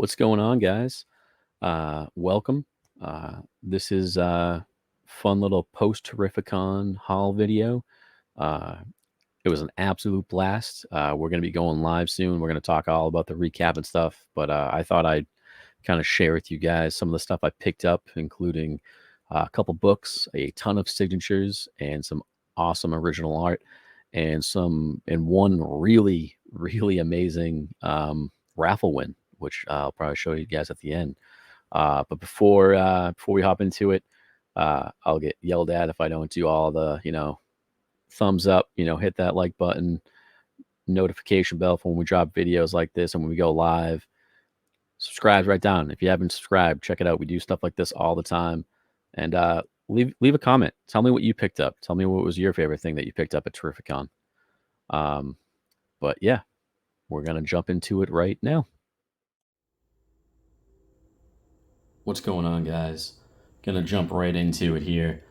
What's going on, guys? Welcome. This is a fun little post-Terrificon haul video. Uh, it was an absolute blast. We're going to be going live soon. We're going to talk all about the recap and stuff, but I thought I'd kind of share with you guys some of the stuff I picked up, including a couple books, a ton of signatures, and some awesome original art, and one really amazing raffle win, which I'll probably show you guys at the end. But before we hop into it, I'll get yelled at if I don't do all the thumbs up, hit that like button, notification bell for when we drop videos like this and when we go live. Subscribe right down. If you haven't subscribed, check it out. We do stuff like this all the time. And leave a comment. Tell me what you picked up. Tell me what was your favorite thing that you picked up at Terrificon. But yeah, we're gonna jump into it right now. What's going on, guys? Gonna jump right into it here.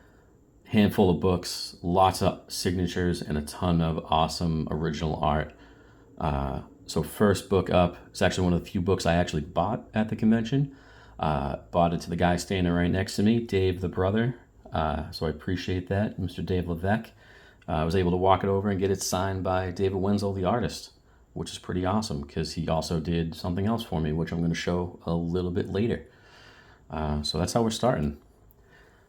Handful of books, lots of signatures, and a ton of awesome original art. So first book up, it's actually one of the few books I actually bought at the convention. Bought it to the guy standing right next to me, Dave the brother. So I appreciate that, Mr. Dave Levesque. I was able to walk it over and get it signed by David Wenzel, the artist, which is pretty awesome because he also did something else for me, which I'm going to show a little bit later. So that's how we're starting.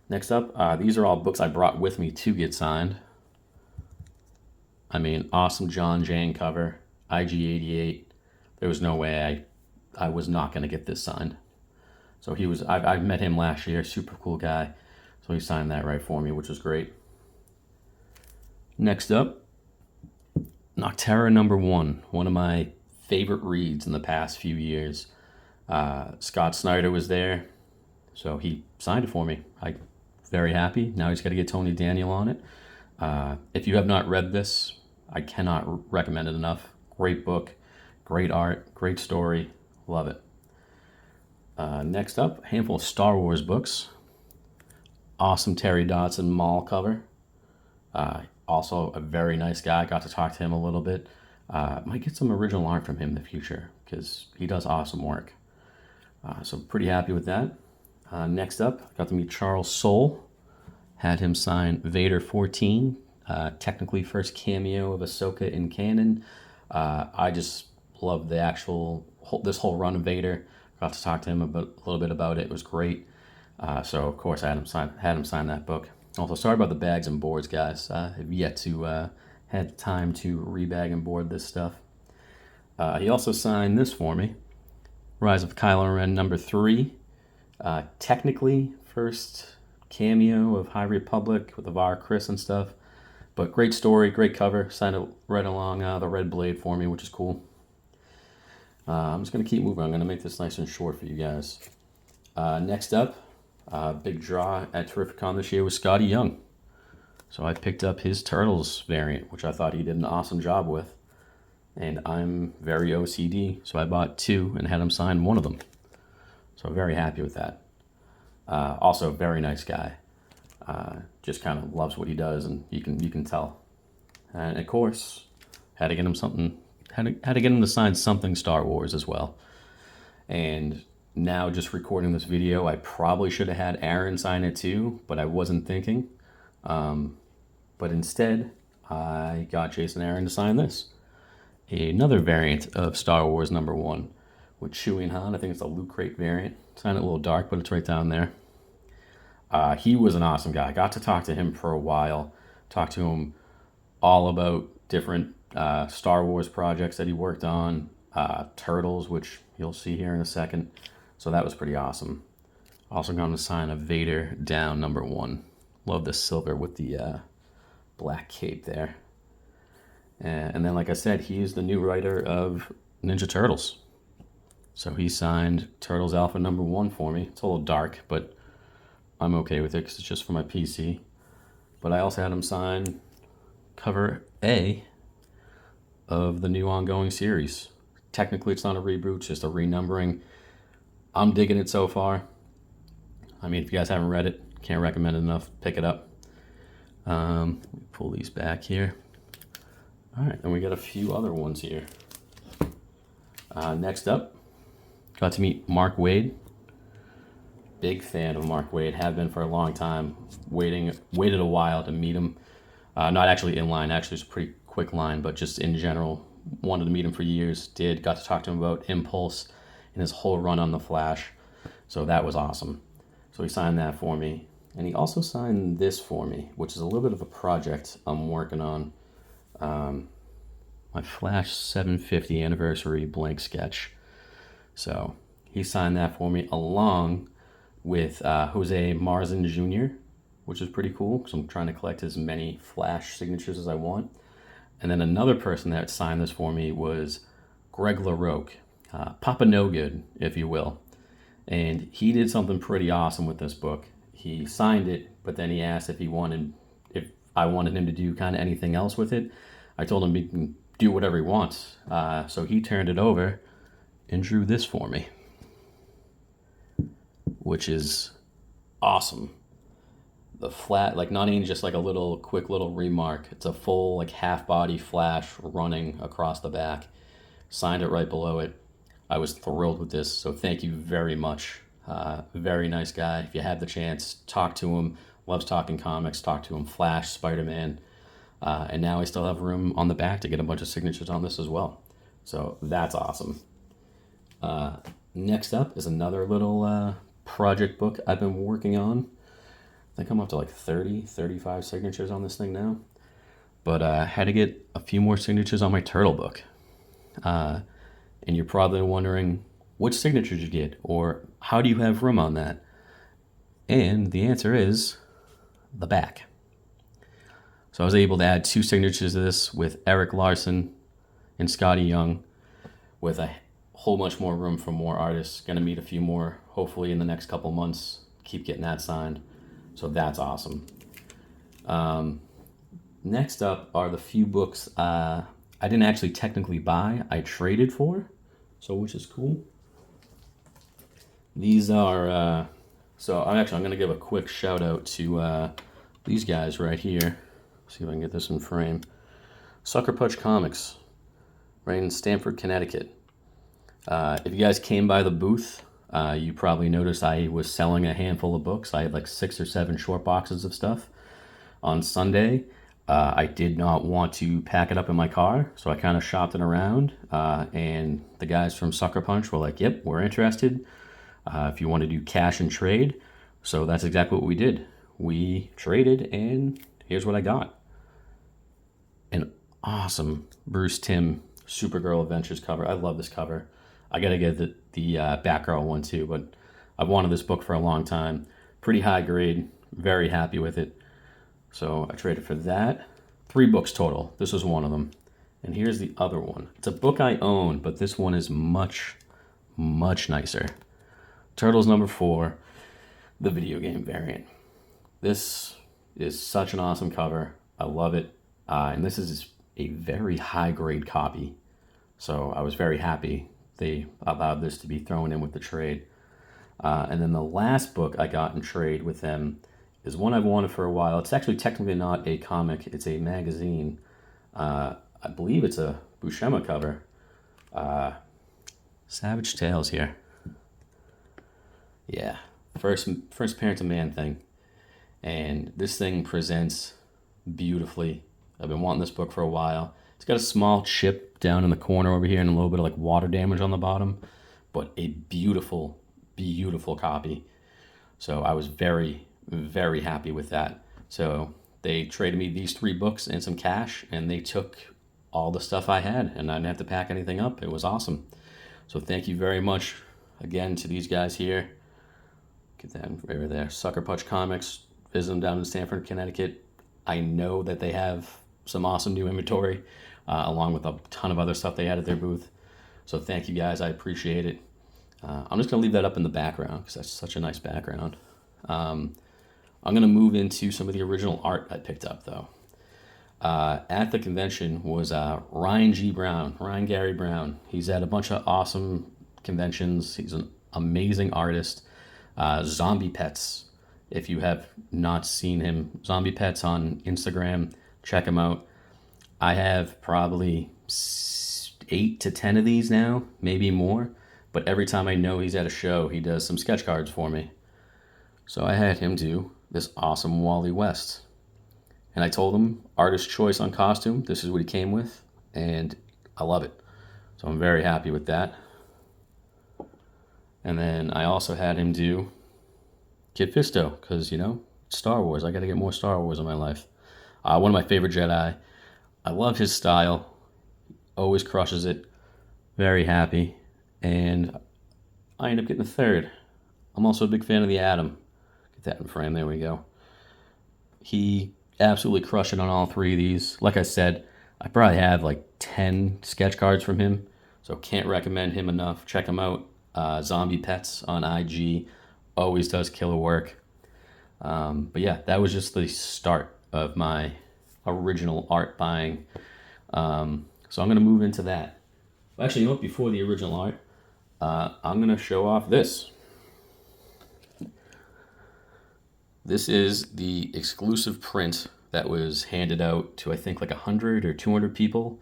Next up, these are all books I brought with me to get signed. I mean, awesome John Jane cover, IG-88. There was no way I was not going to get this signed. So I met him last year, super cool guy. So he signed that right for me, which was great. Next up, Nocterra #1, one of my favorite reads in the past few years. Scott Snyder was there, so he signed it for me. I'm very happy. Now he's got to get Tony Daniel on it. If you have not read this, I cannot recommend it enough. Great book, great art, great story. Love it. Next up, a handful of Star Wars books. Awesome Terry Dodson Maul cover. Also a very nice guy. Got to talk to him a little bit. Might get some original art from him in the future because he does awesome work. So pretty happy with that. Next up, got to meet Charles Soule. Had him sign Vader 14. Technically first cameo of Ahsoka in canon. I just love the this whole run of Vader. Got to talk to him a little bit about it. It was great. So of course I had him sign that book. Also, sorry about the bags and boards, guys. I've yet to had time to rebag and board this stuff. He also signed this for me, Rise of Kylo Ren #3. Technically first cameo of High Republic with Avar Chris and stuff, but great story, great cover. Signed it right along the red blade for me, which is cool. I'm just going to keep moving. I'm going to make this nice and short for you guys. Next up, big draw at Terrificon this year was Scotty Young. So I picked up his Turtles variant, which I thought he did an awesome job with. And I'm very OCD, so I bought 2 and had him sign one of them. So very happy with that. Also, very nice guy. Just kind of loves what he does, and you can tell. And of course, had to get him something. Had to get him to sign something Star Wars as well. And now, just recording this video, I probably should have had Aaron sign it too, but I wasn't thinking. But instead, I got Jason Aaron to sign this. Another variant of Star Wars #1 with Chewie and Han. I think it's a Loot Crate variant. Signed it a little dark, but it's right down there. He was an awesome guy. I got to talk to him for a while. Talked to him all about different Star Wars projects that he worked on. Turtles, which you'll see here in a second. So that was pretty awesome. Also going to sign a Vader Down #1. Love the silver with the black cape there. And then, like I said, he is the new writer of Ninja Turtles. So he signed Turtles Alpha #1 for me. It's a little dark, but I'm okay with it because it's just for my PC. But I also had him sign cover A of the new ongoing series. Technically, it's not a reboot, it's just a renumbering. I'm digging it so far. I mean, if you guys haven't read it, can't recommend it enough. Pick it up. Pull these back here. All right, then we got a few other ones here. Next up, got to meet Mark Waid. Big fan of Mark Waid, have been for a long time. Waited a while to meet him. Not actually in line, actually it's a pretty quick line, but just in general, wanted to meet him for years. Got to talk to him about Impulse and his whole run on the Flash. So that was awesome. So he signed that for me. And he also signed this for me, which is a little bit of a project I'm working on. My Flash 750 anniversary blank sketch. So he signed that for me along with Jose Marzin Jr., which is pretty cool because I'm trying to collect as many Flash signatures as I want. And then another person that signed this for me was Greg LaRoque, Papa No Good, if you will. And he did something pretty awesome with this book. He signed it, but then he asked if I wanted him to do kind of anything else with it. I told him he can do whatever he wants. So he turned it over and drew this for me, which is awesome. The flat, like not even just like a quick little remark. It's a full like half body Flash running across the back. Signed it right below it. I was thrilled with this, so thank you very much. Very nice guy. If you have the chance, talk to him. Loves talking comics. Talk to him. Flash, Spider-Man. And now I still have room on the back to get a bunch of signatures on this as well. So that's awesome. Next up is another little project book I've been working on. I think I'm up to like 35 signatures on this thing now. But I had to get a few more signatures on my Turtle book. And you're probably wondering, which signatures you get? Or how do you have room on that? And the answer is the back. So I was able to add 2 signatures to this with Eric Larson and Scotty Young, with a whole bunch more room for more artists. Going to meet a few more, hopefully in the next couple months. Keep getting that signed. So that's awesome. Next up are the few books I didn't actually technically buy. I traded for, so which is cool. These are, I'm going to give a quick shout out to these guys right here. See if I can get this in frame. Sucker Punch Comics, right in Stamford, Connecticut. If you guys came by the booth, you probably noticed I was selling a handful of books. I had like 6 or 7 short boxes of stuff. On Sunday, I did not want to pack it up in my car, so I kind of shopped it around, and the guys from Sucker Punch were like, yep, we're interested if you want to do cash and trade. So that's exactly what we did. We traded, and here's what I got. An awesome Bruce Timm Supergirl Adventures cover. I love this cover. I gotta get the Batgirl one too, but I've wanted this book for a long time. Pretty high grade, very happy with it. So I traded for that. 3 books total. This was one of them. And here's the other one. It's a book I own, but this one is much, much nicer. Turtles number 4, the video game variant. This is such an awesome cover. I love it. And this is a very high grade copy. So I was very happy they allowed this to be thrown in with the trade. And then the last book I got in trade with them is one I've wanted for a while. It's actually technically not a comic. It's a magazine. I believe it's a Buscema cover. Savage Tales here. Yeah, first Parents of Man thing. And this thing presents beautifully. I've been wanting this book for a while. It's got a small chip down in the corner over here and a little bit of like water damage on the bottom, but a beautiful, beautiful copy. So I was very, very happy with that. So they traded me these 3 books and some cash, and they took all the stuff I had, and I didn't have to pack anything up. It was awesome. So thank you very much again to these guys here. Get that right there. Sucker Punch Comics. Visit them down in Stamford, Connecticut. I know that they have some awesome new inventory, along with a ton of other stuff they had at their booth. So thank you guys. I appreciate it. I'm just going to leave that up in the background because that's such a nice background. I'm going to move into some of the original art I picked up, though. At the convention was Ryan Gary Brown. He's at a bunch of awesome conventions. He's an amazing artist. Zombie Pets. If you have not seen him, Zombie Pets on Instagram, check him out. I have probably 8 to 10 of these now, maybe more. but every time I know he's at a show, he does some sketch cards for me. So I had him do this awesome Wally West. And I told him, artist choice on costume, this is what he came with, and I love it. So I'm very happy with that. And then I also had him do Kit Fisto, because, you know, Star Wars. I got to get more Star Wars in my life. One of my favorite Jedi. I love his style. Always crushes it. Very happy. And I end up getting a third. I'm also a big fan of the Atom. Get that in frame. There we go. He absolutely crushed it on all three of these. Like I said, I probably have like 10 sketch cards from him. So can't recommend him enough. Check him out. Zombie Pets on IG. Always does killer work. But yeah, that was just the start of my original art buying. So I'm going to move into that. Actually, you know what? Before the original art, I'm going to show off this. This is the exclusive print that was handed out to, I think, like 100 or 200 people,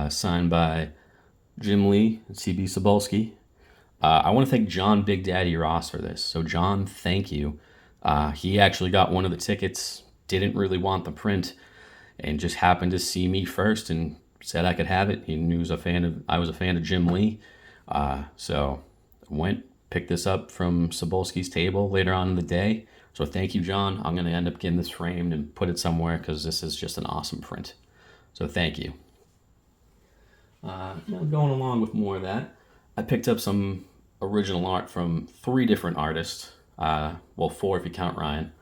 signed by Jim Lee and CB Cebulski. I want to thank John Big Daddy Ross for this. So John, thank you. He actually got one of the tickets, didn't really want the print, and just happened to see me first and said I could have it. He knew I was a fan of Jim Lee. So went, picked this up from Cebulski's table later on in the day. So thank you, John. I'm going to end up getting this framed and put it somewhere because this is just an awesome print. So thank you. Now going along with more of that, I picked up some original art from 3 different artists. Well, 4 if you count Ryan.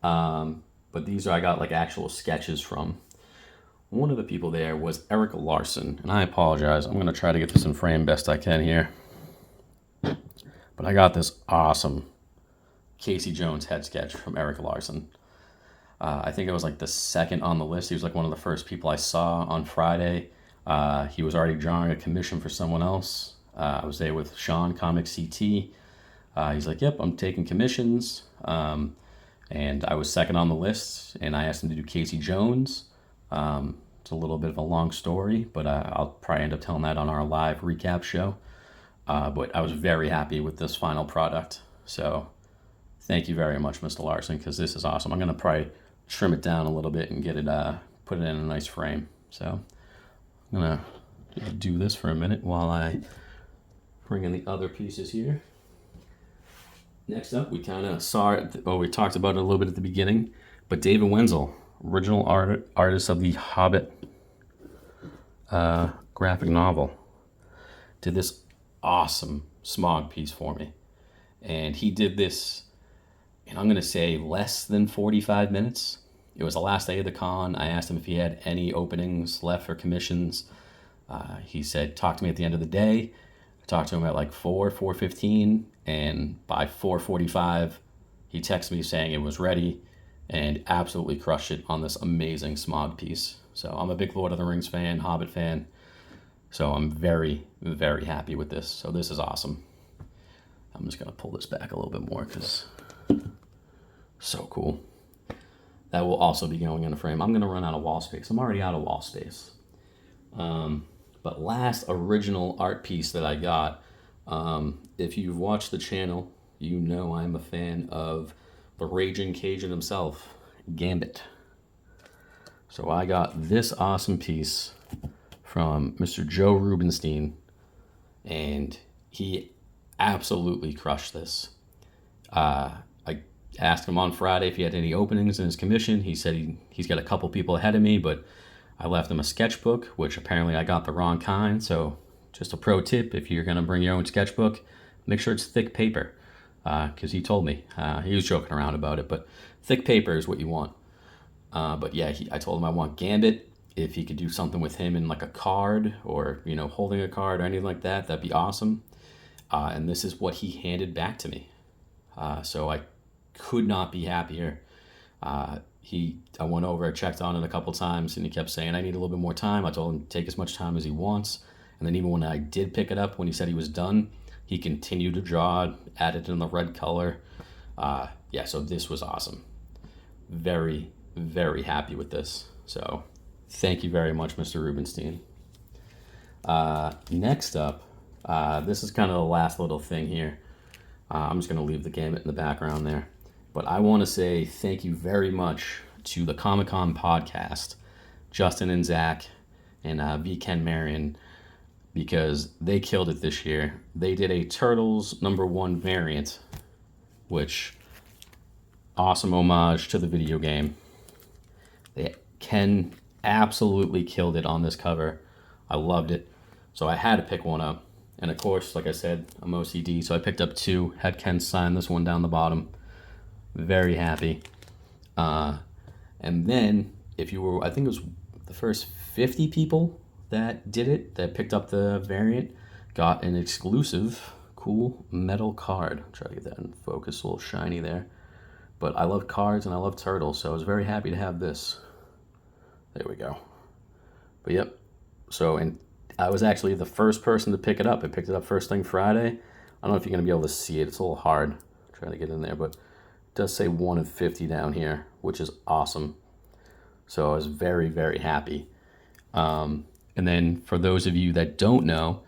But these I got like actual sketches from. One of the people there was Eric Larson, and I apologize. I'm going to try to get this in frame best I can here. But I got this awesome Casey Jones head sketch from Eric Larson. I think it was like the second on the list. He was like one of the first people I saw on Friday. He was already drawing a commission for someone else. I was there with Sean, Comic CT. He's like, yep, I'm taking commissions. And I was second on the list, and I asked him to do Casey Jones. It's a little bit of a long story, but I'll probably end up telling that on our live recap show. But I was very happy with this final product. So thank you very much, Mr. Larson, because this is awesome. I'm going to probably trim it down a little bit and get it, put it in a nice frame. So I'm going to do this for a minute while I bring in the other pieces here. Next up, we kind of saw it, we talked about it a little bit at the beginning, but David Wenzel, original artist of the Hobbit graphic novel, did this awesome smog piece for me. And he did this, and I'm going to say less than 45 minutes. It was the last day of the con. I asked him if he had any openings left for commissions. He said, talk to me at the end of the day. I talked to him at like 4:15, and by 4:45, he texted me saying it was ready and absolutely crushed it on this amazing smog piece. So I'm a big Lord of the Rings fan, Hobbit fan. So I'm very, very happy with this. So this is awesome. I'm just going to pull this back a little bit more because so cool. That will also be going in a frame. I'm going to run out of wall space. I'm already out of wall space. But last original art piece that I got, if you've watched the channel, you know I'm a fan of the Raging Cajun himself, Gambit. So I got this awesome piece from Mr. Joe Rubenstein, and he absolutely crushed this. I asked him on Friday if he had any openings in his commission. He said he's got a couple people ahead of me, but I left him a sketchbook, which apparently I got the wrong kind. So just a pro tip, if you're going to bring your own sketchbook, make sure it's thick paper, because he told me. He was joking around about it, but thick paper is what you want. But yeah, I told him I want Gambit. If he could do something with him in like a card or, you know, holding a card or anything like that, that'd be awesome. And this is what he handed back to me. So I could not be happier. I went over, I checked on it a couple times, and he kept saying, I need a little bit more time. I told him to take as much time as he wants. And then even when I did pick it up, when he said he was done, he continued to draw, added in the red color. Yeah, so this was awesome. Very, very happy with this. So thank you very much, Mr. Rubenstein. Next up, This is kind of the last little thing here. I'm just going to leave the gamut in the background there. But I want to say thank you very much to the Comic-Con podcast, Justin and Zach, and V. Ken Marion, because they killed it this year. They did a Turtles #1 variant, which awesome homage to the video game. Ken absolutely killed it on this cover. I loved it. So I had to pick one up. And of course, like I said, I'm OCD, so I picked up two. Had Ken sign this one down the bottom. Very happy. And then, if you were, I think it was the first 50 people that did it, that picked up the variant, got an exclusive, cool metal card. I'll try to get that in focus, a little shiny there. But I love cards and I love turtles, so I was very happy to have this. There we go. But yep. So, and I was actually the first person to pick it up. I picked it up first thing Friday. I don't know if you're going to be able to see it. It's a little hard trying to get in there, but it does say 1 of 50 down here, which is awesome. So I was very, very happy. And then for those of you that don't know,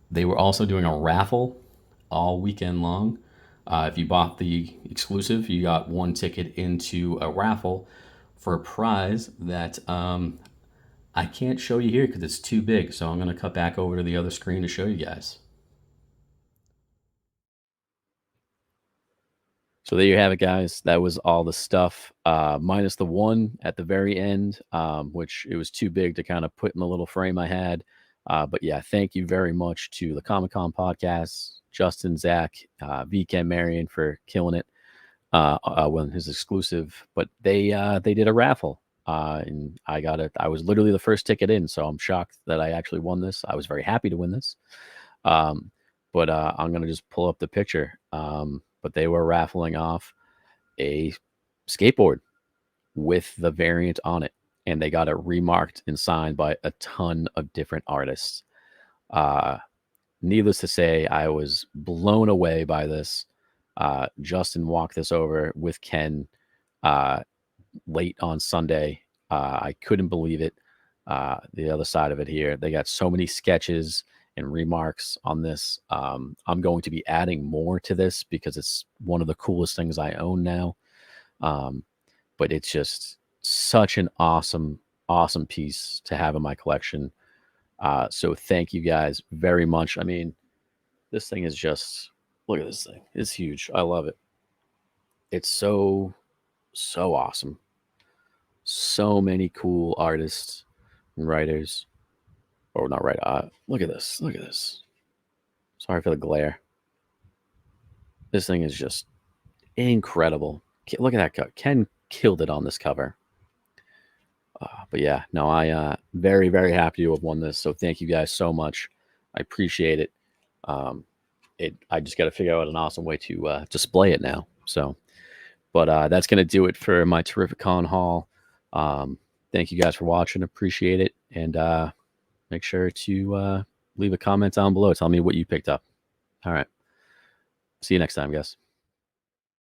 they were also doing a raffle all weekend long. If you bought the exclusive, you got 1 ticket into a raffle for a prize that I can't show you here because it's too big. So I'm going to cut back over to the other screen to show you guys. So there you have it, guys. That was all the stuff, minus the one at the very end, which it was too big to kind of put in the little frame I had. But yeah, thank you very much to the Comic-Con podcast, Justin, Zach, VK Marion for killing it when his exclusive. But they did a raffle, and I got it. I was literally the first ticket in, so I'm shocked that I actually won this. I was very happy to win this. But I'm gonna just pull up the picture. But they were raffling off a skateboard with the variant on it, and they got it remarked and signed by a ton of different artists. Needless to say, I was blown away by this. Justin walked this over with Ken late on Sunday. I couldn't believe it. The other side of it here, they got so many sketches and remarks on this. I'm going to be adding more to this because it's one of the coolest things I own now. But it's just such an awesome piece to have in my collection. So thank you guys very much. I mean, this thing is just, look at this thing. It's huge. I love it. It's so awesome. So many cool artists and writers. Or not right. Look at this. Look at this. Sorry for the glare. This thing is just incredible. Look at that cut. Ken killed it on this cover. But yeah, no, I very, very happy to have won this. So thank you guys so much. I appreciate it. I just got to figure out an awesome way to display it now. So, but that's going to do it for my Terrificon haul. Thank you guys for watching. Appreciate it. And make sure to leave a comment down below. Tell me what you picked up. All right. See you next time, guys.